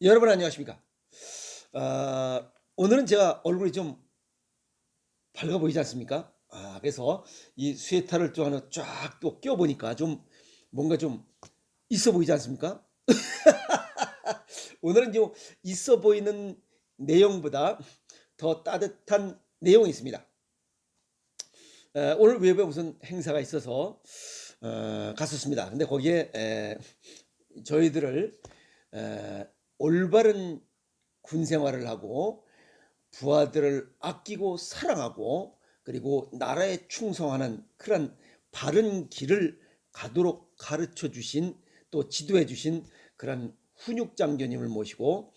여러분 안녕하십니까? 오늘은 제가 얼굴이 좀 밝아 보이지 않습니까? 그래서 이 스웨터를 또 하나 쫙 또 껴 보니까 좀 뭔가 좀 있어 보이지 않습니까? 오늘은 좀 있어 보이는 내용보다 더 따뜻한 내용이 있습니다. 오늘 외부에 무슨 행사가 있어서 갔었습니다. 근데 거기에 저희들을 올바른 군 생활을 하고 부하들을 아끼고 사랑하고 그리고 나라에 충성하는 그런 바른 길을 가도록 가르쳐 주신, 또 지도해 주신 그런 훈육 장교님을 모시고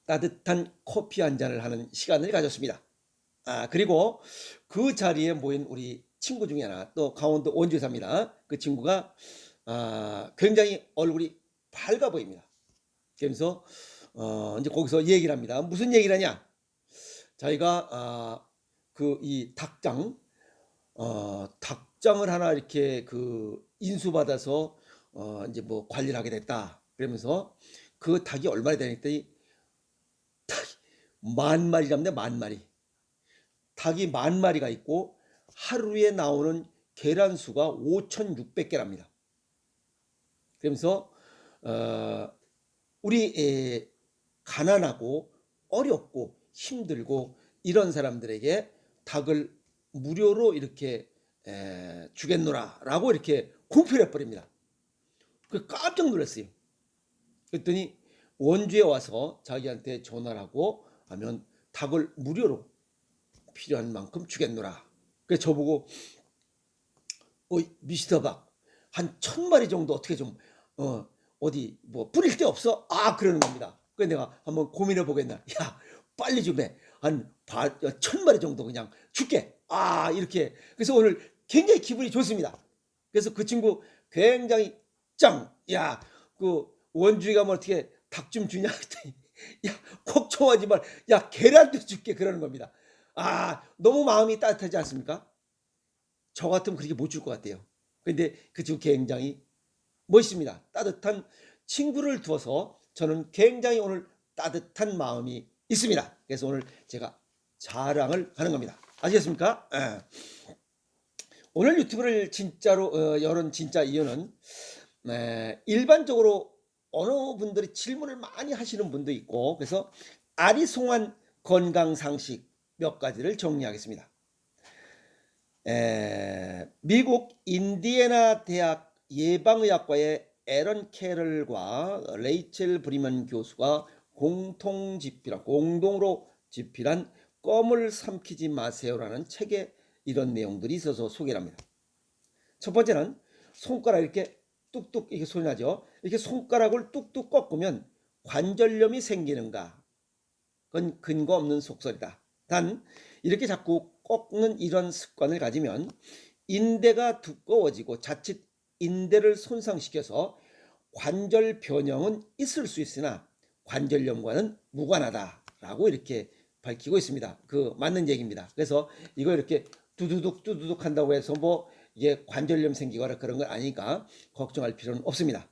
따뜻한 커피 한 잔을 하는 시간을 가졌습니다. 그리고 그 자리에 모인 우리 친구 중에 하나, 또 강원도 원주에 삽니다. 그 친구가 굉장히 얼굴이 밝아 보입니다. 그래서 이제 거기서 얘기를 합니다. 무슨 얘기를 하냐? 자기가 그 이 닭장을 하나 이렇게 그 인수받아서 이제 뭐 관리를 하게 됐다. 그러면서 그 닭이 얼마나 되냐 했더니 닭이 10,000마리랍니다. 10,000마리. 닭이 10,000마리가 있고 하루에 나오는 계란 수가 5,600개랍니다. 그러면서 우리 가난하고 어렵고 힘들고 이런 사람들에게 닭을 무료로 이렇게 주겠노라라고 이렇게 공표를 해버립니다. 그 깜짝 놀랐어요. 그랬더니 원주에 와서 자기한테 전화를 하고 하면 닭을 무료로 필요한 만큼 주겠노라. 그래서 저보고 미스터 박 한 1,000마리 정도 어떻게 좀 어디 뭐 뿌릴 데 없어? 그러는 겁니다. 그래서 내가 한번 고민해 보겠나. 야 빨리 좀 해. 한 1,000마리 정도 그냥 줄게. 이렇게. 그래서 오늘 굉장히 기분이 좋습니다. 그래서 그 친구 굉장히 야 그 원주에 가면 어떻게 닭 좀 주냐 했더니 야 걱정하지 말. 야 계란도 줄게 그러는 겁니다. 너무 마음이 따뜻하지 않습니까? 저 같으면 그렇게 못 줄 것 같아요. 근데 그 친구 굉장히 멋있습니다. 따뜻한 친구를 두어서 저는 굉장히 오늘 따뜻한 마음이 있습니다. 그래서 오늘 제가 자랑을 하는 겁니다. 아시겠습니까? 오늘 유튜브를 진짜로 열은 진짜 이유는 일반적으로 어느 분들이 질문을 많이 하시는 분도 있고, 그래서 아리송한 건강 상식 몇 가지를 정리하겠습니다. 미국 인디애나 대학 예방의학과의 에런 캐럴과 레이첼 브리먼 교수가 공동으로 집필한 껌을 삼키지 마세요라는 책에 이런 내용들이 있어서 소개를 합니다. 첫 번째는 손가락 이렇게 뚝뚝 이렇게 소리 나죠. 이렇게 손가락을 뚝뚝 꺾으면 관절염이 생기는가? 그건 근거 없는 속설이다. 단 이렇게 자꾸 꺾는 이런 습관을 가지면 인대가 두꺼워지고 자칫 인대를 손상시켜서 관절 변형은 있을 수 있으나 관절염과는 무관하다라고 이렇게 밝히고 있습니다. 그 맞는 얘기입니다. 그래서 이거 이렇게 두두둑 한다고 해서 뭐 이게 관절염 생기거나 그런 건 아니니까 걱정할 필요는 없습니다.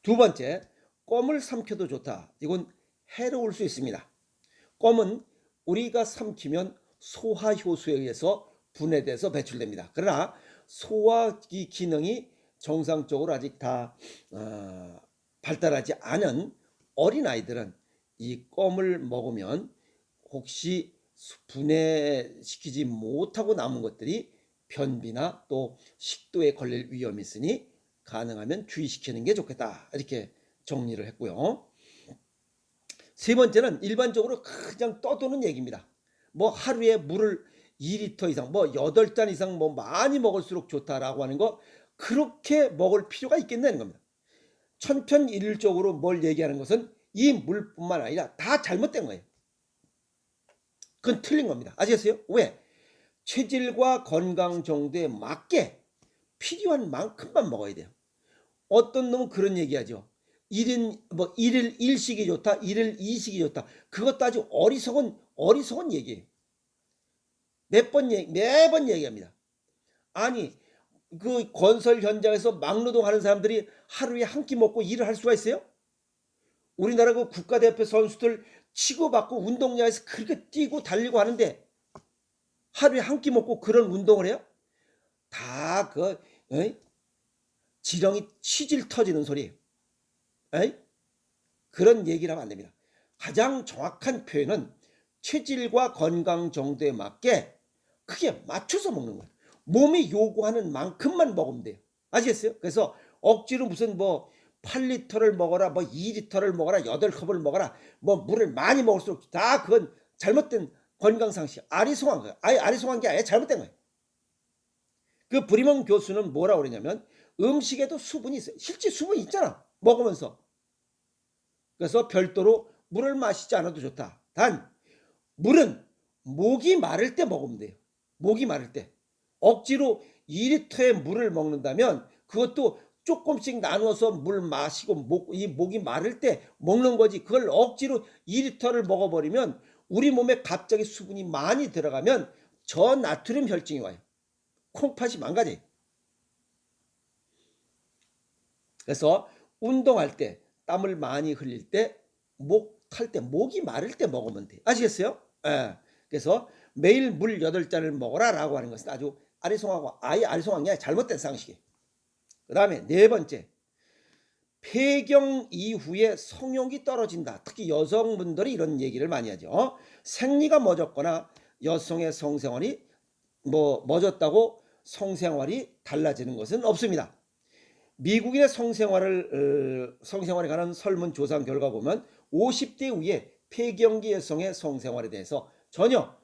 두 번째, 껌을 삼켜도 좋다. 이건 해로울 수 있습니다. 껌은 우리가 삼키면 소화효소에 의해서 분해돼서 배출됩니다. 그러나 소화기 기능이 정상적으로 아직 다 발달하지 않은 어린아이들은 이 껌을 먹으면 혹시 분해시키지 못하고 남은 것들이 변비나 또 식도에 걸릴 위험이 있으니 가능하면 주의시키는 게 좋겠다. 이렇게 정리를 했고요. 세 번째는 일반적으로 그냥 떠도는 얘기입니다. 뭐 하루에 물을 2리터 이상, 뭐 8잔 이상 뭐 많이 먹을수록 좋다라고 하는 거 그렇게 먹을 필요가 있겠냐는 겁니다. 천편일률적으로 뭘 얘기하는 것은 이 물뿐만 아니라 다 잘못된 거예요. 그건 틀린 겁니다. 아시겠어요? 왜? 체질과 건강 정도에 맞게 필요한 만큼만 먹어야 돼요. 어떤 놈은 그런 얘기하죠. 1인 뭐 1일 1식이 좋다, 1일 2식이 좋다. 그것도 아주 어리석은 얘기예요. 매번 얘기합니다. 아니 그 건설 현장에서 막노동하는 사람들이 하루에 한 끼 먹고 일을 할 수가 있어요? 우리나라 그 국가대표 선수들 치고받고 운동장에서 그렇게 뛰고 달리고 하는데 하루에 한 끼 먹고 그런 운동을 해요? 다 그 지렁이 치질 터지는 소리예요. 에이? 그런 얘기를 하면 안 됩니다. 가장 정확한 표현은 체질과 건강 정도에 맞게 크게 맞춰서 먹는 거예요. 몸이 요구하는 만큼만 먹으면 돼요. 아시겠어요? 그래서 억지로 무슨 뭐 8리터를 먹어라, 뭐 2리터를 먹어라, 8컵을 먹어라, 뭐 물을 많이 먹을수록 다 그건 잘못된 건강상식, 아리송한 거예요. 아예 아리송한 게 아니라 잘못된 거예요. 그 브리먼 교수는 뭐라고 그러냐면 음식에도 수분이 있어요. 실제 수분이 있잖아. 먹으면서. 그래서 별도로 물을 마시지 않아도 좋다. 단 물은 목이 마를 때 먹으면 돼요. 목이 마를 때. 억지로 2리터의 물을 먹는다면 그것도 조금씩 나눠서 물 마시고 이 목이 마를 때 먹는 거지. 그걸 억지로 2리터를 먹어버리면 우리 몸에 갑자기 수분이 많이 들어가면 저나트륨 혈증이 와요. 콩팥이 망가져요. 그래서 운동할 때 땀을 많이 흘릴 때 목 탈 때 목이 마를 때 먹으면 돼요. 아시겠어요? 예. 그래서 매일 물 8잔을 먹어라 라고 하는 것은 아주 아리송하고 아예 아리송한 게 아니라 잘못된 상식이에요. 그 다음에 네 번째, 폐경 이후에 성욕이 떨어진다. 특히 여성분들이 이런 얘기를 많이 하죠. 생리가 멎었거나 여성의 성생활이 멎었다고 성생활이 달라지는 것은 없습니다. 미국인의 성생활에 관한 설문조사 결과 보면 50대 이후에 폐경기 여성의 성생활에 대해서 전혀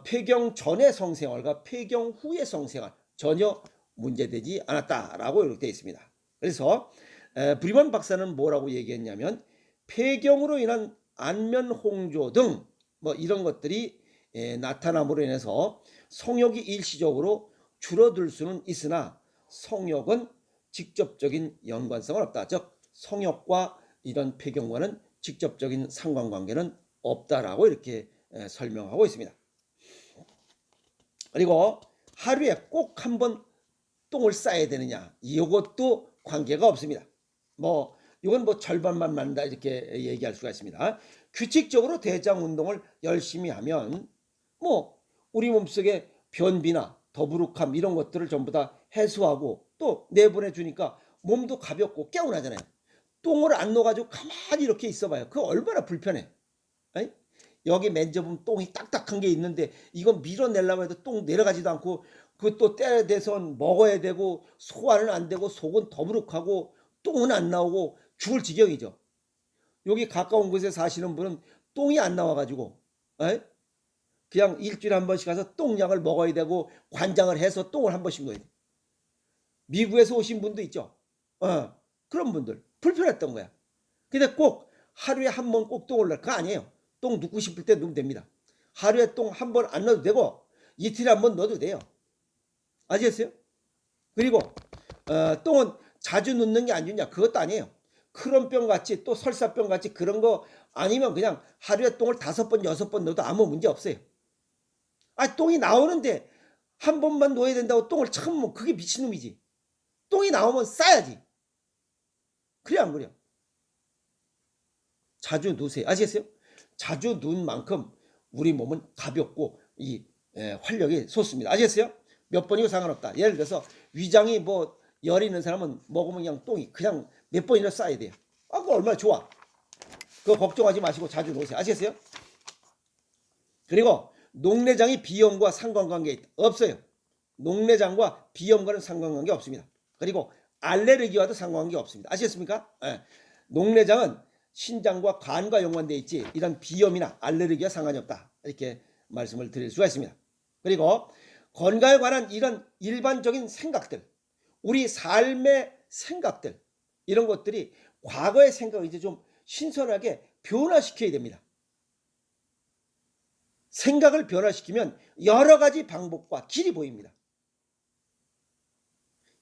폐경 전의 성생활과 폐경 후의 성생활 전혀 문제되지 않았다라고 이렇게 되어 있습니다. 그래서 브리먼 박사는 뭐라고 얘기했냐면 폐경으로 인한 안면 홍조 등 뭐 이런 것들이 나타남으로 인해서 성욕이 일시적으로 줄어들 수는 있으나 성욕은 직접적인 연관성은 없다. 즉 성욕과 이런 폐경과는 직접적인 상관관계는 없다라고 이렇게 설명하고 있습니다. 그리고 하루에 꼭 한 번 똥을 싸야 되느냐, 이것도 관계가 없습니다. 이건 절반만 맞는다 이렇게 얘기할 수가 있습니다. 규칙적으로 대장 운동을 열심히 하면 우리 몸속에 변비나 더부룩함 이런 것들을 전부 다 해소하고 또 내보내 주니까 몸도 가볍고 개운하잖아요. 똥을 안 넣어가지고 가만히 이렇게 있어봐요. 그거 얼마나 불편해. 에이? 여기 만져보면 똥이 딱딱한 게 있는데 이거 밀어내려고 해도 똥 내려가지도 않고 그것도 때려 대서 먹어야 되고 소화는 안 되고 속은 더부룩하고 똥은 안 나오고 죽을 지경이죠. 여기 가까운 곳에 사시는 분은 똥이 안 나와가지고 그냥 일주일에 한 번씩 가서 똥약을 먹어야 되고 관장을 해서 똥을 한 번씩 넣어야 돼. 미국에서 오신 분도 있죠. 그런 분들 불편했던 거야. 근데 꼭 하루에 한 번 꼭 똥을 넣을 거 아니에요. 똥 넣고 싶을 때 넣으면 됩니다. 하루에 똥 한 번 안 넣어도 되고 이틀에 한 번 넣어도 돼요. 아시겠어요? 그리고 똥은 자주 넣는 게 안 좋냐? 그것도 아니에요. 크론병 같이 또 설사병 같이 그런 거 아니면 그냥 하루에 똥을 5번 6번 넣어도 아무 문제 없어요. 똥이 나오는데 한 번만 넣어야 된다고 똥을 참으면 그게 미친놈이지. 똥이 나오면 싸야지. 그래 안 그래요? 자주 누세요. 아시겠어요? 자주 누운 만큼 우리 몸은 가볍고 이 활력이 솟습니다. 아시겠어요? 몇 번이고 상관없다. 예를 들어서 위장이 열 있는 사람은 먹으면 그냥 똥이 그냥 몇 번이나 싸야 돼요. 그거 얼마나 좋아. 그거 걱정하지 마시고 자주 놓으세요. 아시겠어요? 그리고 녹내장이 비염과 상관관계 없어요. 녹내장과 비염과는 상관관계 없습니다. 그리고 알레르기와도 상관관계 없습니다. 아시겠습니까? 녹내장은 신장과 간과 연관되어 있지 이런 비염이나 알레르기와 상관이 없다. 이렇게 말씀을 드릴 수가 있습니다. 그리고 건강에 관한 이런 일반적인 생각들, 우리 삶의 생각들 이런 것들이 과거의 생각을 이제 좀 신선하게 변화시켜야 됩니다. 생각을 변화시키면 여러 가지 방법과 길이 보입니다.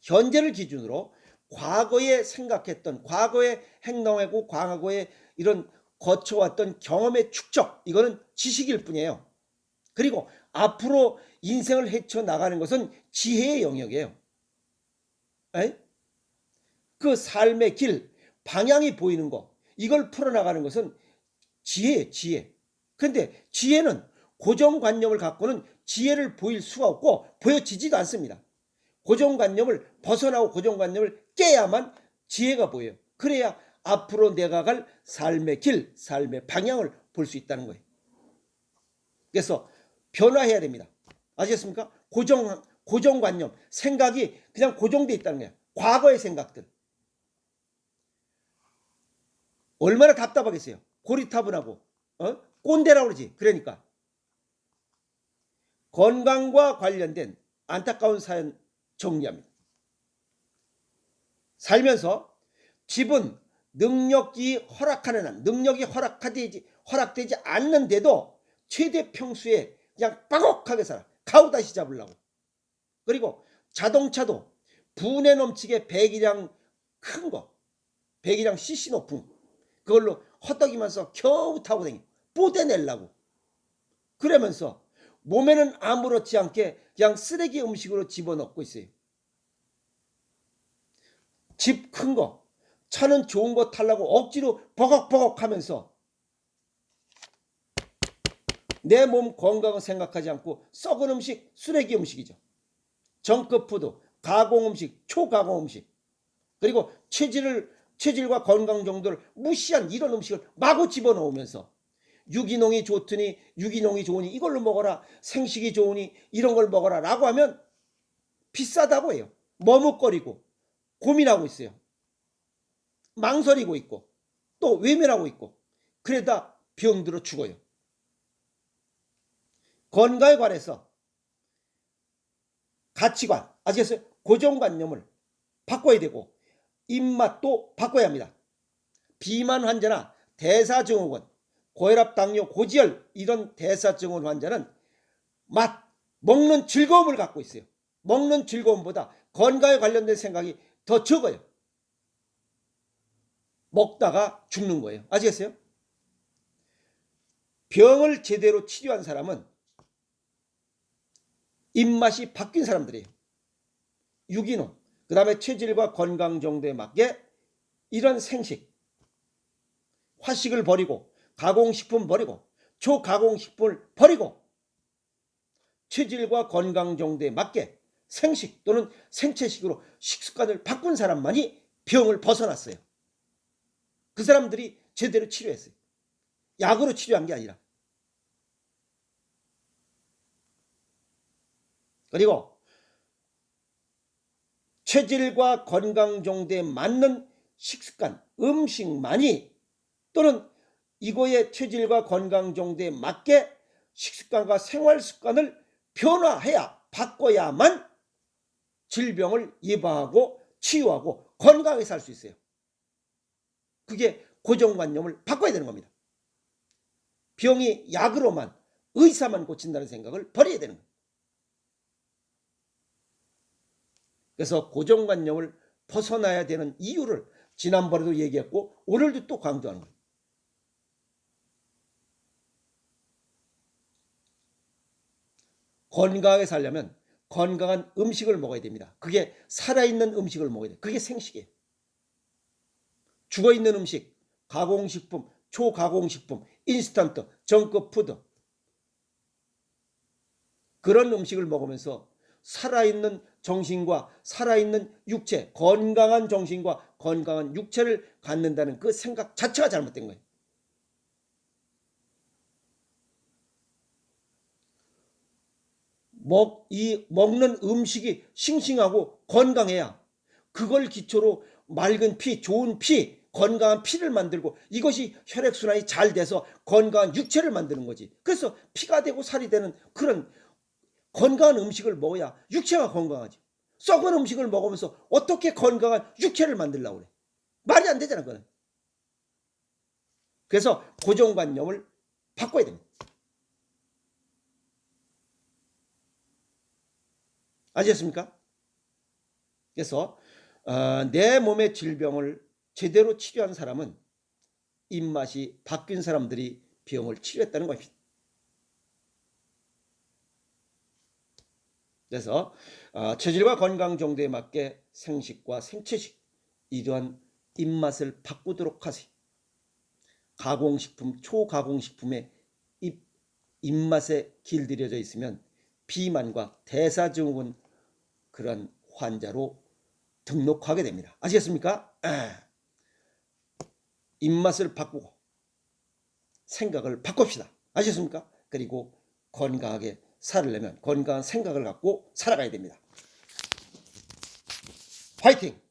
현재를 기준으로 과거에 생각했던 과거에 행동하고 과거에 이런 거쳐왔던 경험의 축적 이거는 지식일 뿐이에요. 그리고 앞으로 인생을 헤쳐나가는 것은 지혜의 영역이에요. 그 삶의 길 방향이 보이는 거 이걸 풀어나가는 것은 지혜. 그런데 지혜는 고정관념을 갖고는 지혜를 보일 수가 없고 보여지지도 않습니다. 고정관념을 벗어나고 고정관념을 깨야만 지혜가 보여요. 그래야 앞으로 내가 갈 삶의 길, 삶의 방향을 볼 수 있다는 거예요. 그래서 변화해야 됩니다. 아시겠습니까? 고정관념, 생각이 그냥 고정되어 있다는 거예요. 과거의 생각들. 얼마나 답답하겠어요. 고리타분하고 꼰대라고 그러지. 그러니까 건강과 관련된 안타까운 사연 정리합니다. 살면서 집은 능력이 허락하는 한, 능력이 허락되지 않는데도 최대 평수에 그냥 빠곡하게 살아. 가오다시 잡으려고. 그리고 자동차도 분에 넘치게 배기량 큰 거, 배기량 cc 높은 그걸로 헛떡이면서 겨우 타고 다니고 뽀대내려고. 그러면서 몸에는 아무렇지 않게 그냥 쓰레기 음식으로 집어넣고 있어요. 집 큰 거, 차는 좋은 거 타려고 억지로 버걱버걱 하면서 내 몸 건강을 생각하지 않고 썩은 음식, 쓰레기 음식이죠. 정크푸드, 가공 음식, 초가공 음식, 그리고 체질과 건강 정도를 무시한 이런 음식을 마구 집어넣으면서 유기농이 좋더니 유기농이 좋으니 이걸로 먹어라, 생식이 좋으니 이런 걸 먹어라 라고 하면 비싸다고 해요. 머뭇거리고 고민하고 있어요. 망설이고 있고 또 외면하고 있고 그러다 병들어 죽어요. 건강에 관해서 가치관, 아시겠어요? 고정관념을 바꿔야 되고 입맛도 바꿔야 합니다. 비만 환자나 대사증후군, 고혈압, 당뇨, 고지혈 이런 대사증후군 환자는 먹는 즐거움을 갖고 있어요. 먹는 즐거움보다 건강에 관련된 생각이 더 적어요. 먹다가 죽는 거예요. 아시겠어요? 병을 제대로 치료한 사람은 입맛이 바뀐 사람들이에요. 유기농, 그 다음에 체질과 건강 정도에 맞게 이런 생식, 화식을 버리고 가공식품 버리고 초가공식품을 버리고 체질과 건강 정도에 맞게 생식 또는 생체식으로 식습관을 바꾼 사람만이 병을 벗어났어요. 그 사람들이 제대로 치료했어요. 약으로 치료한 게 아니라. 그리고 체질과 건강 정도에 맞는 식습관, 음식만이 또는 이거의 체질과 건강 정도에 맞게 식습관과 생활습관을 변화해야 바꿔야만 질병을 예방하고 치유하고 건강하게 살 수 있어요. 그게 고정관념을 바꿔야 되는 겁니다. 병이 약으로만 의사만 고친다는 생각을 버려야 되는 겁니다. 그래서 고정관념을 벗어나야 되는 이유를 지난번에도 얘기했고 오늘도 또 강조하는 거예요. 건강하게 살려면 건강한 음식을 먹어야 됩니다. 그게 살아있는 음식을 먹어야 돼요. 그게 생식이에요. 죽어있는 음식, 가공식품, 초가공식품, 인스턴트, 정크푸드 그런 음식을 먹으면서 살아있는 정신과 살아있는 육체, 건강한 정신과 건강한 육체를 갖는다는 그 생각 자체가 잘못된 거예요. 먹는 음식이 싱싱하고 건강해야 그걸 기초로 맑은 피, 좋은 피, 건강한 피를 만들고 이것이 혈액순환이 잘 돼서 건강한 육체를 만드는 거지. 그래서 피가 되고 살이 되는 그런 건강한 음식을 먹어야 육체가 건강하지. 썩은 음식을 먹으면서 어떻게 건강한 육체를 만들려고 그래. 말이 안 되잖아 그건. 그래서 고정관념을 바꿔야 됩니다. 아시겠습니까? 그래서 내 몸의 질병을 제대로 치료한 사람은 입맛이 바뀐 사람들이 병을 치료했다는 겁니다. 그래서 체질과 건강 정도에 맞게 생식과 생체식 이러한 입맛을 바꾸도록 하세요. 가공식품, 초가공식품에 입맛에 길들여져 있으면 비만과 대사증후군 그런 환자로 등록하게 됩니다. 아시겠습니까? 입맛을 바꾸고 생각을 바꿉시다. 아시겠습니까? 그리고 건강하게 살려면 건강한 생각을 갖고 살아가야 됩니다. 화이팅!